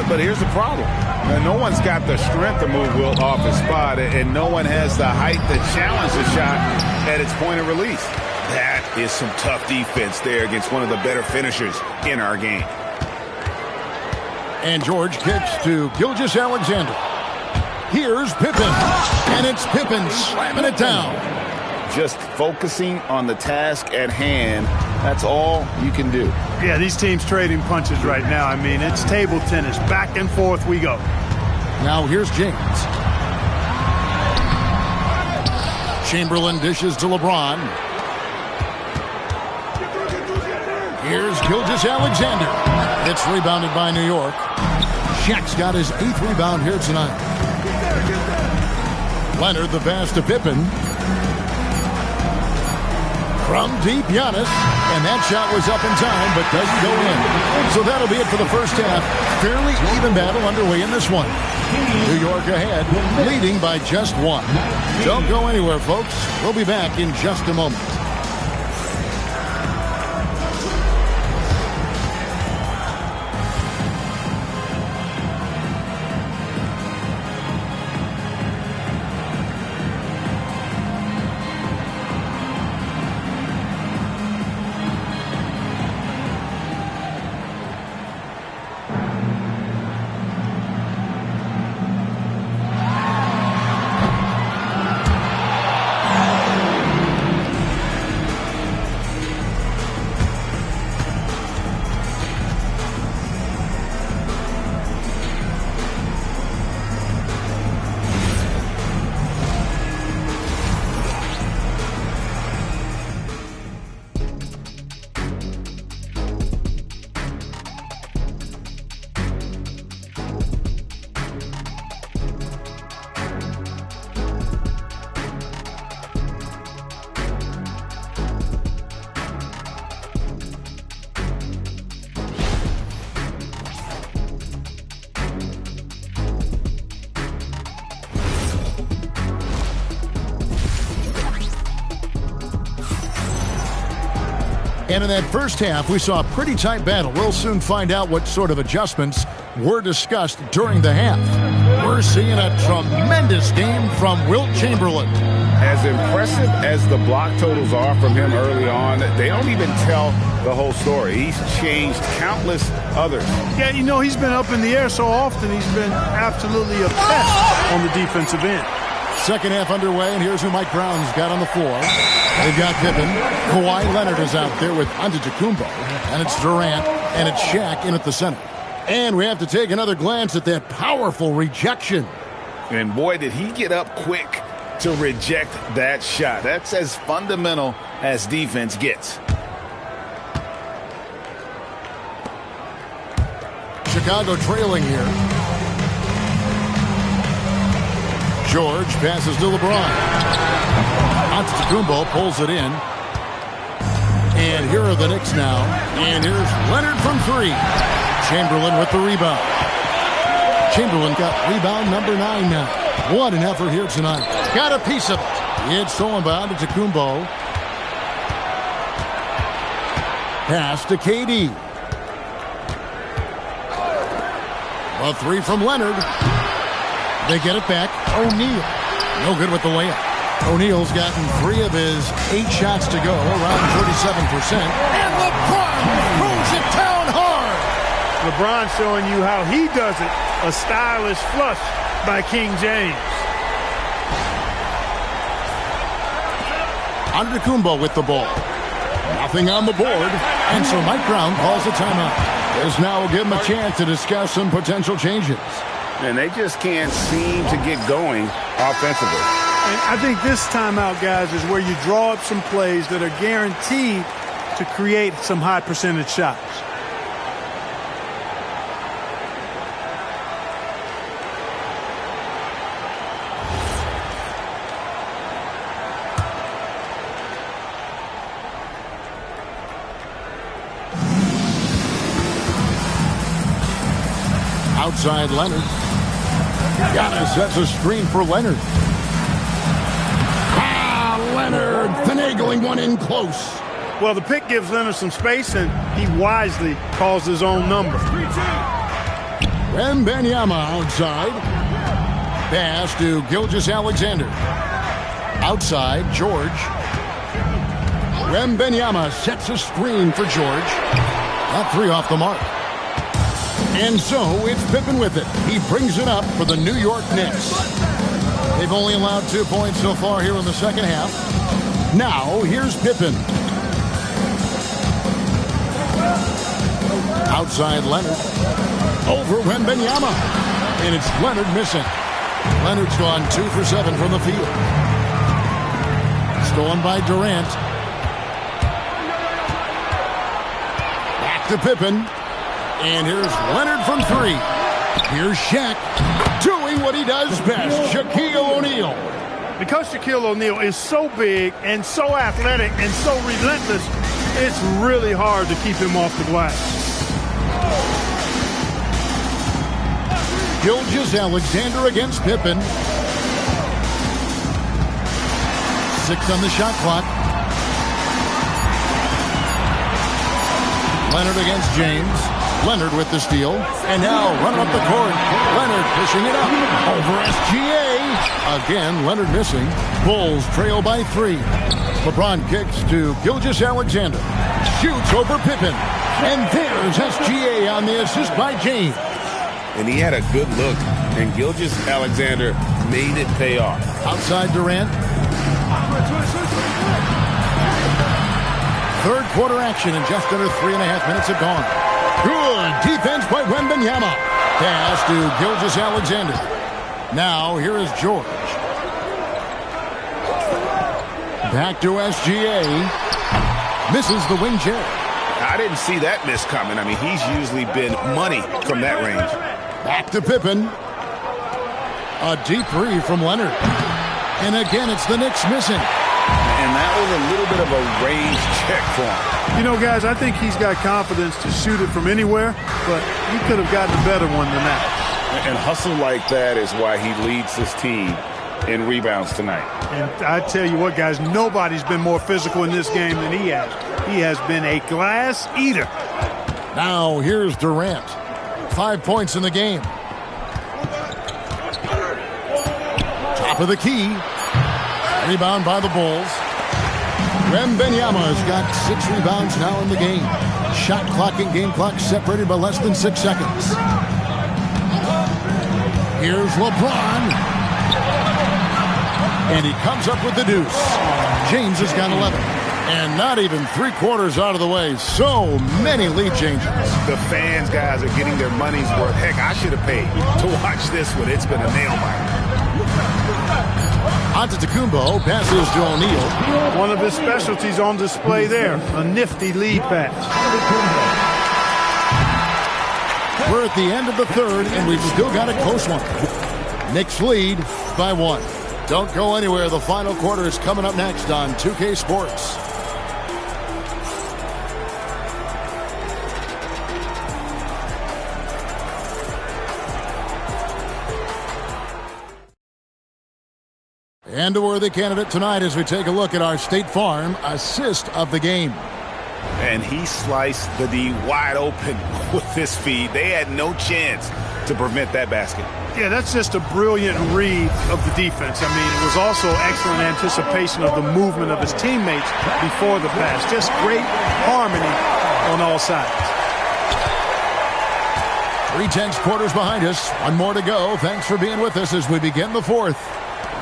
But here's the problem. No one's got the strength to move Wilt off his spot, and no one has the height to challenge the shot at its point of release. That is some tough defense there against one of the better finishers in our game. And George kicks to Gilgeous-Alexander. Here's Pippen. And it's Pippen slamming it down. Just focusing on the task at hand. That's all you can do. Yeah, these teams trading punches right now. I mean, it's table tennis. Back and forth we go. Now here's James. Chamberlain dishes to LeBron. Here's Gilgeous-Alexander. It's rebounded by New York. Shaq's got his 8th rebound here tonight. Leonard the pass to Pippen. From deep, Giannis. And that shot was up in time, but doesn't go in. So that'll be it for the first half. Fairly even battle underway in this one. New York ahead, leading by just 1. Don't go anywhere, folks. We'll be back in just a moment. And in that first half, we saw a pretty tight battle. We'll soon find out what sort of adjustments were discussed during the half. We're seeing a tremendous game from Wilt Chamberlain. As impressive as the block totals are from him early on, they don't even tell the whole story. He's changed countless others. Yeah, you know, he's been up in the air so often, he's been absolutely a pest on the defensive end. Second half underway, and here's who Mike Brown's got on the floor. They've got Pippen. Kawhi Leonard is out there with Antetokounmpo. And it's Durant, and it's Shaq in at the center. And we have to take another glance at that powerful rejection. And boy, did he get up quick to reject that shot. That's as fundamental as defense gets. Chicago trailing here. George passes to LeBron. Antetokounmpo pulls it in. And here are the Knicks now. And here's Leonard from three. Chamberlain with the rebound. Chamberlain got rebound number 9 now. What an effort here tonight. Got a piece of it. It's stolen by Antetokounmpo. Pass to KD. A three from Leonard. They get it back. O'Neal. No good with the layup. O'Neal's gotten 3 of his 8 shots to go, around 37%. And LeBron throws it down hard. LeBron showing you how he does it. A stylish flush by King James. Antetokounmpo with the ball. Nothing on the board. And so Mike Brown calls a timeout. This now will give him a chance to discuss some potential changes. And they just can't seem to get going offensively. And I think this timeout, guys, is where you draw up some plays that are guaranteed to create some high percentage shots. Outside Leonard. Giannis sets a screen for Leonard. Leonard finagling one in close. Well, the pick gives Leonard some space, and he wisely calls his own number. Wembanyama outside. Pass to Gilgeous-Alexander. Outside, George. Wembanyama sets a screen for George. That 3 off the mark. And so it's Pippen with it. He brings it up for the New York Knicks. They've only allowed 2 points so far here in the second half. Now, here's Pippen. Outside Leonard. Over Wembanyama. And it's Leonard missing. Leonard's gone 2 for 7 from the field. Stolen by Durant. Back to Pippen. And here's Leonard from 3. Here's Shaq doing what he does best, Shaquille O'Neal. Because Shaquille O'Neal is so big and so athletic and so relentless, it's really hard to keep him off the glass. Gilgeous-Alexander against Pippen. 6 on the shot clock. Leonard against James. Leonard with the steal. And now running up the court. Leonard pushing it up. Over SGA. Again, Leonard missing. Bulls trail by 3. LeBron kicks to Gilgeous-Alexander. Shoots over Pippen. And there's SGA on the assist by James. And he had a good look. And Gilgeous-Alexander made it pay off. Outside Durant. Third quarter action, and just under 3.5 minutes have gone. Good defense by Wembanyama. Pass to Gilgeous-Alexander. Now, here is George. Back to SGA. Misses the wing chair. I didn't see that miss coming. I mean, he's usually been money from that range. Back to Pippen. A deep 3 from Leonard. And again, it's the Knicks missing. And that was a little bit of a range check for him. You know, guys, I think he's got confidence to shoot it from anywhere, but he could have gotten a better one than that. And hustle like that is why he leads his team in rebounds tonight. And I tell you what, guys, nobody's been more physical in this game than he has. He has been a glass eater. Now here's Durant. 5 points in the game. Top of the key. Rebound by the Bulls. Wembanyama's got 6 rebounds now in the game. Shot clock and game clock separated by less than 6 seconds. Here's LeBron. And he comes up with the deuce. James has got 11. And not even 3/4 out of the way. So many lead changes. The fans, guys, are getting their money's worth. Heck, I should have paid to watch this one. It's been a nail-biter. Antetokounmpo passes to O'Neal. One of his specialties on display there. A nifty lead pass. We're at the end of the third, and we've still got a close one. Knicks lead by 1. Don't go anywhere. The final quarter is coming up next on 2K Sports. And a worthy candidate tonight as we take a look at our State Farm assist of the game. And he sliced the D wide open with this feed. They had no chance to prevent that basket. Yeah, that's just a brilliant read of the defense. I mean, it was also excellent anticipation of the movement of his teammates before the pass. Just great harmony on all sides. 3/10 quarters behind us. One more to go. Thanks for being with us as we begin the fourth.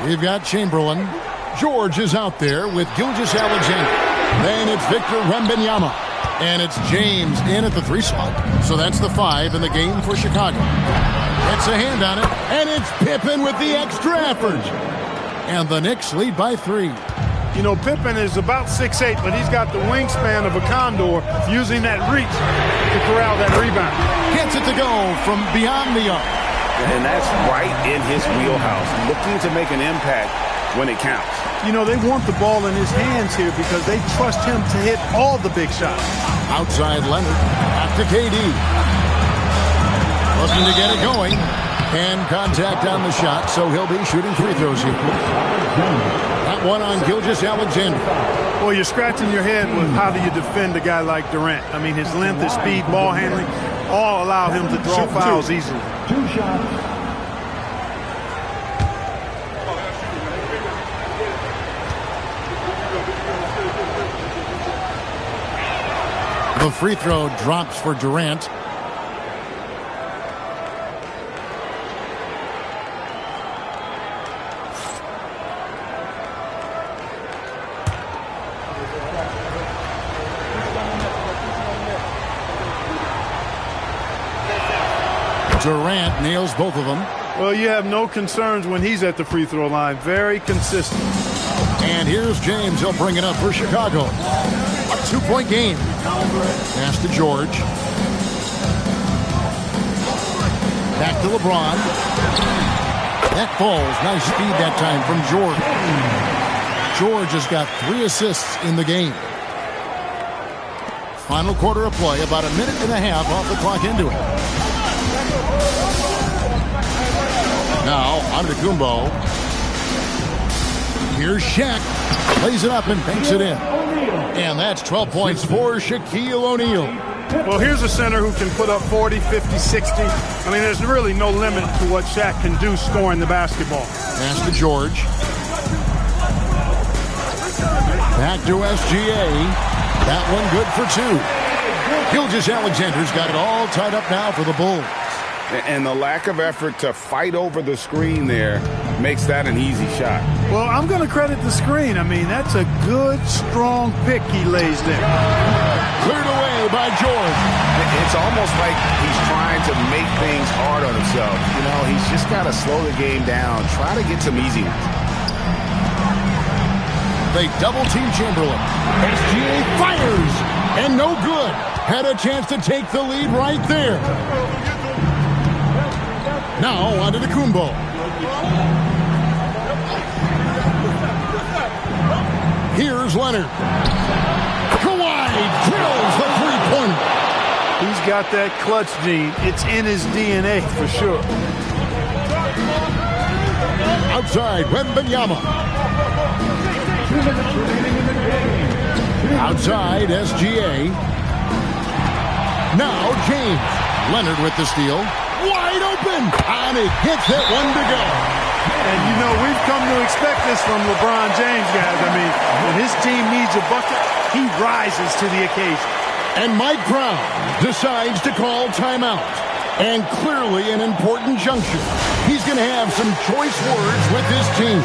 We've got Chamberlain. George is out there with Gilgeous-Alexander. Then it's Victor Wembanyama. And it's James in at the 3 spot. So that's the 5 in the game for Chicago. Gets a hand on it. And it's Pippen with the extra effort. And the Knicks lead by 3. You know, Pippen is about 6'8", but he's got the wingspan of a condor, using that reach to corral that rebound. Gets it to go from beyond the arc. And that's right in his wheelhouse. Looking to make an impact when it counts. You know, they want the ball in his hands here because they trust him to hit all the big shots. Outside Leonard. Back to KD. Looking to get it going. And contact on the shot, so he'll be shooting free throws here. That one on Gilgeous-Alexander. Well, you're scratching your head with how do you defend a guy like Durant. I mean, his length, his speed, ball handling, all allow him to draw fouls easily. 2 shots. The free throw drops for Durant. Durant nails both of them. Well, you have no concerns when he's at the free throw line. Very consistent. And here's James. He'll bring it up for Chicago. A 2-point game. Pass to George. Back to LeBron. That falls. Nice speed that time from George. George has got 3 assists in the game. Final quarter of play. About a minute and a half off the clock into it. Now, Antetokounmpo. Here's Shaq. Plays it up and banks it in. And that's 12 points for Shaquille O'Neal. Well, here's a center who can put up 40, 50, 60. I mean, there's really no limit to what Shaq can do scoring the basketball. Pass to George. Back to SGA. That one good for 2. Gilgeous-Alexander's got it all tied up now for the Bulls. And the lack of effort to fight over the screen there makes that an easy shot. Well, I'm going to credit the screen. I mean, that's a good, strong pick he lays there. Cleared away by George. It's almost like he's trying to make things hard on himself. You know, he's just got to slow the game down, try to get some easy ones. They double-team Chamberlain. SGA fires, and no good. Had a chance to take the lead right there. Now, Antetokounmpo. Here's Leonard. Kawhi drills the three-pointer. He's got that clutch gene. It's in his DNA for sure. Outside, Wembanyama. Outside, SGA. Now James. Leonard with the steal. Wide open. And he gets that one to go. And, you know, we've come to expect this from LeBron James, guys. I mean, when his team needs a bucket, he rises to the occasion. And Mike Brown decides to call timeout. And clearly an important juncture. He's going to have some choice words with his team.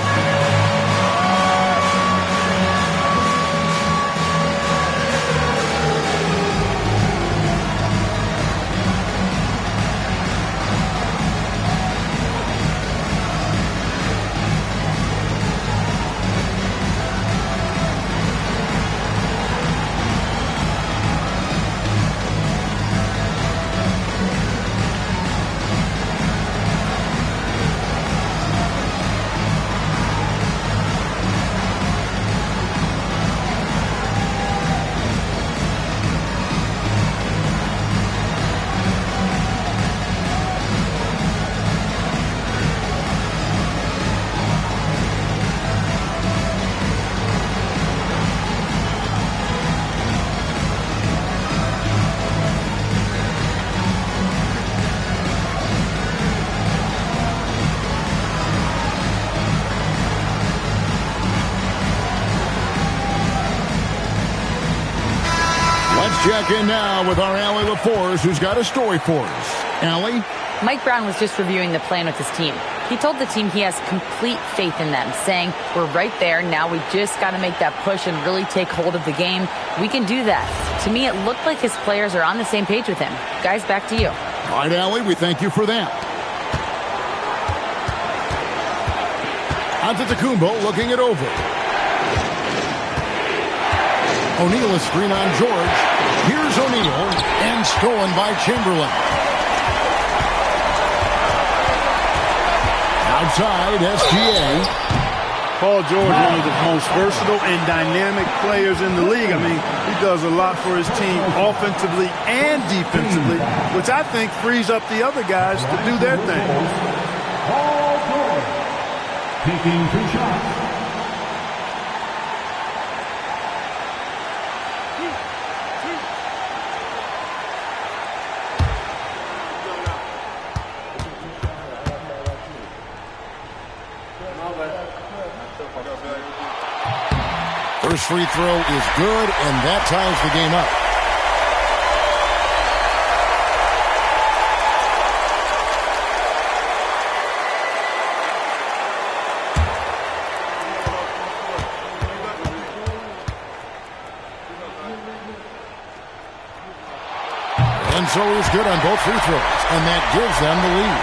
Check in now with our Allie LaForce, who's got a story for us. Allie? Mike Brown was just reviewing the plan with his team. He told the team he has complete faith in them, saying, we're right there, now we just got to make that push and really take hold of the game. We can do that. To me, it looked like his players are on the same page with him. Guys, back to you. All right, Allie, we thank you for that. Antetokounmpo looking it over. O'Neal is screen on George. Here's O'Neal, and stolen by Chamberlain. Outside, SGA. Paul George, one of the most versatile and dynamic players in the league. I mean, he does a lot for his team offensively and defensively, which I think frees up the other guys to do their thing. Paul George taking 2 shots. First free throw is good, and that ties the game up. And so he's good on both free throws, and that gives them the lead.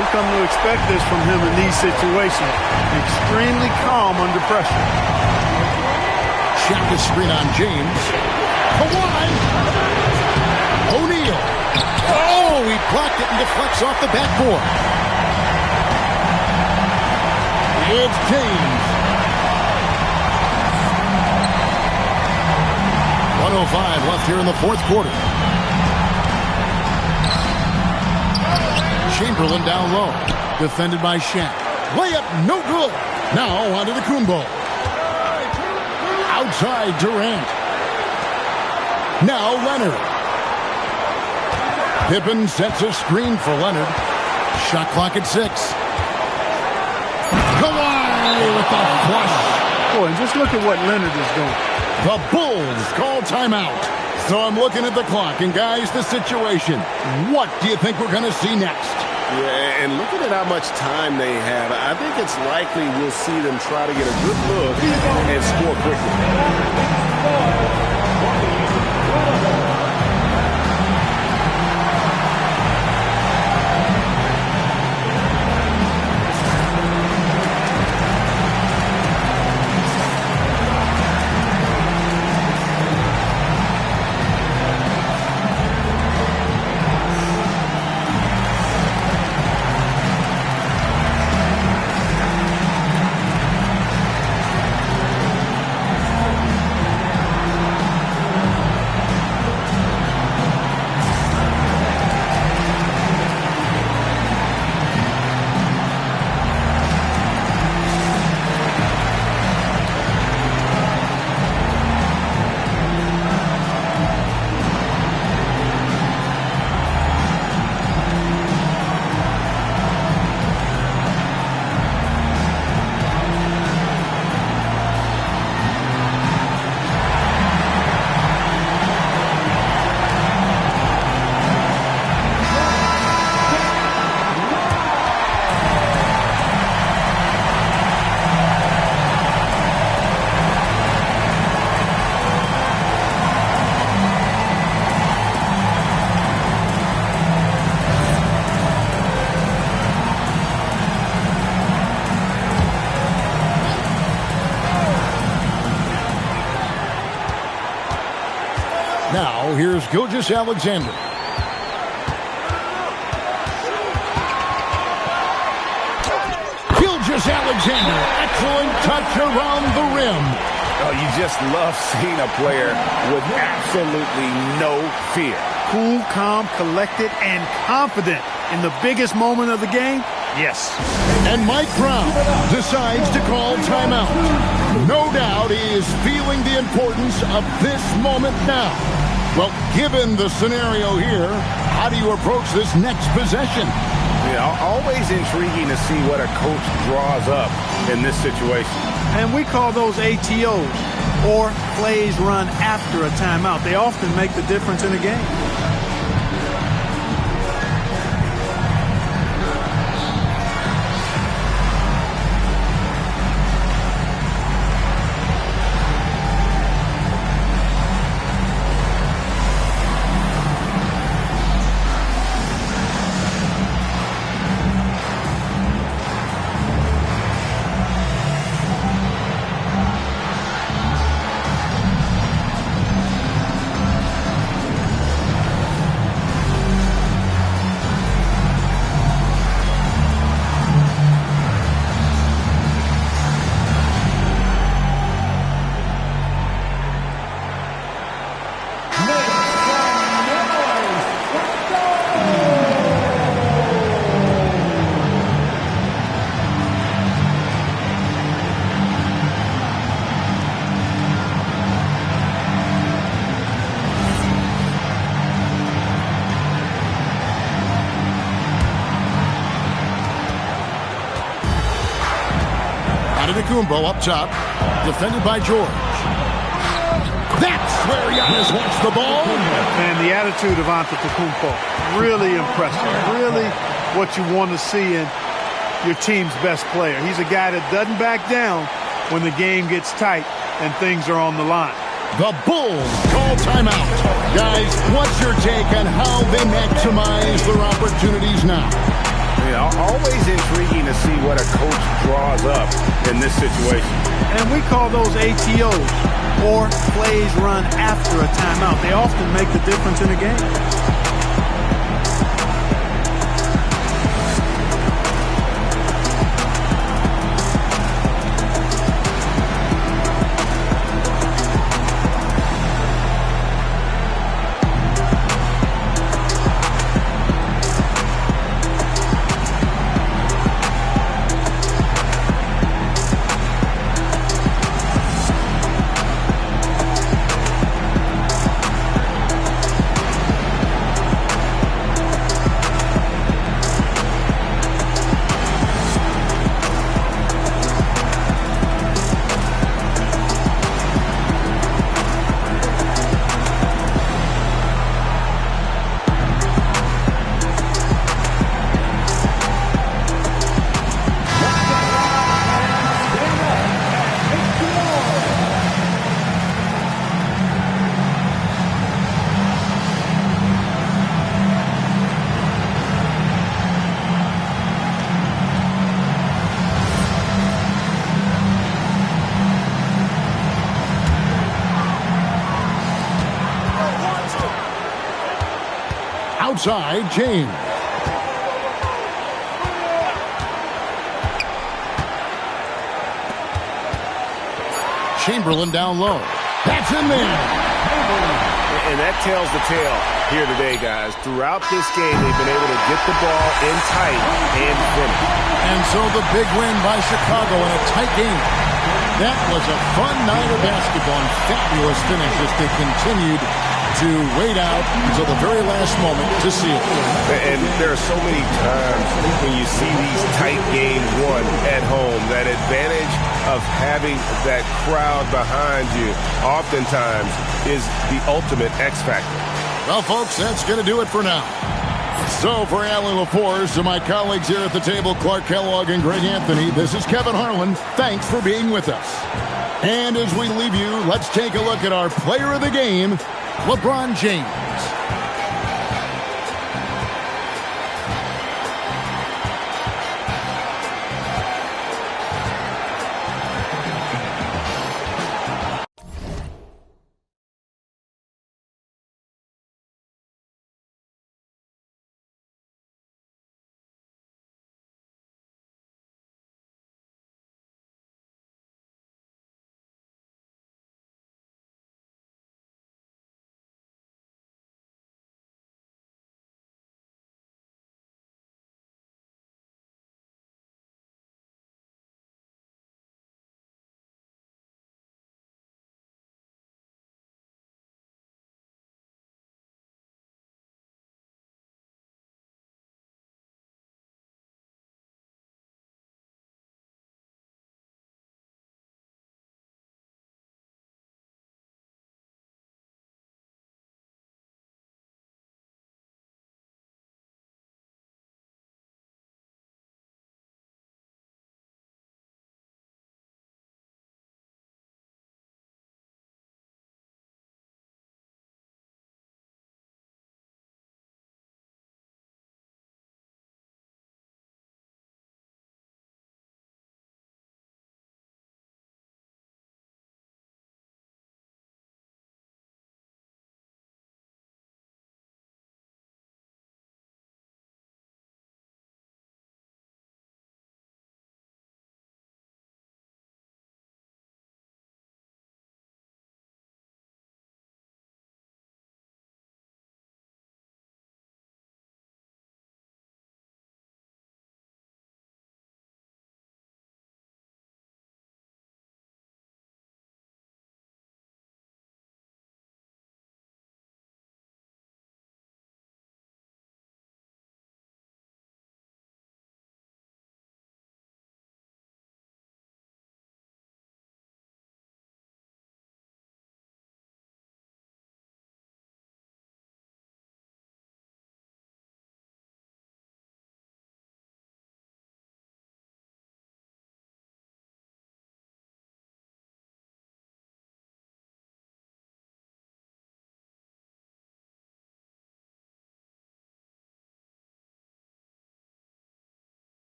We've come to expect this from him in these situations. Extremely calm under pressure. Check the screen on James. Kawhi. O'Neal. Oh, he blocked it and deflects off the backboard. It's James. 1:05 left here in the fourth quarter. Chamberlain down low. Defended by Shaq. Layup no good. Now onto the Kumbo. Outside Durant. Now Leonard. Pippen sets a screen for Leonard. Shot clock at 6. Kawhi with the flush. Boy, and just look at what Leonard is doing. The Bulls call timeout. So I'm looking at the clock, and guys, the situation. What do you think we're going to see next? Yeah, and looking at how much time they have, I think it's likely we'll see them try to get a good look and score quickly. Now, here's Gilgeous-Alexander. Gilgeous-Alexander, excellent touch around the rim. Oh, you just love seeing a player with absolutely no fear. Cool, calm, collected, and confident in the biggest moment of the game. Yes. And Mike Brown decides to call timeout. No doubt he is feeling the importance of this moment now. Well, given the scenario here, how do you approach this next possession? Yeah, always intriguing to see what a coach draws up in this situation. And we call those ATOs, or plays run after a timeout. They often make the difference in a game. Antetokounmpo up top, defended by George. That's where Giannis wants the ball. And the attitude of Antetokounmpo, really impressive. Really what you want to see in your team's best player. He's a guy that doesn't back down when the game gets tight and things are on the line. The Bulls call timeout. Guys, what's your take on how they maximize their opportunities now? Yeah, always intriguing to see what a coach draws up in this situation. And we call those ATOs, or plays run after a timeout. They often make the difference in a game. Outside, James. Chamberlain down low. That's in there. And that tells the tale here today, guys. Throughout this game, they've been able to get the ball in tight and finish. And so the big win by Chicago in a tight game. That was a fun night of basketball and fabulous finish as they continued to wait out until the very last moment to see it. And there are so many times when you see these tight games won at home, that advantage of having that crowd behind you oftentimes is the ultimate X factor. Well, folks, that's going to do it for now. So for Allie LaForce and my colleagues here at the table, Clark Kellogg and Greg Anthony, this is Kevin Harlan. Thanks for being with us. And as we leave you, let's take a look at our player of the game, LeBron James.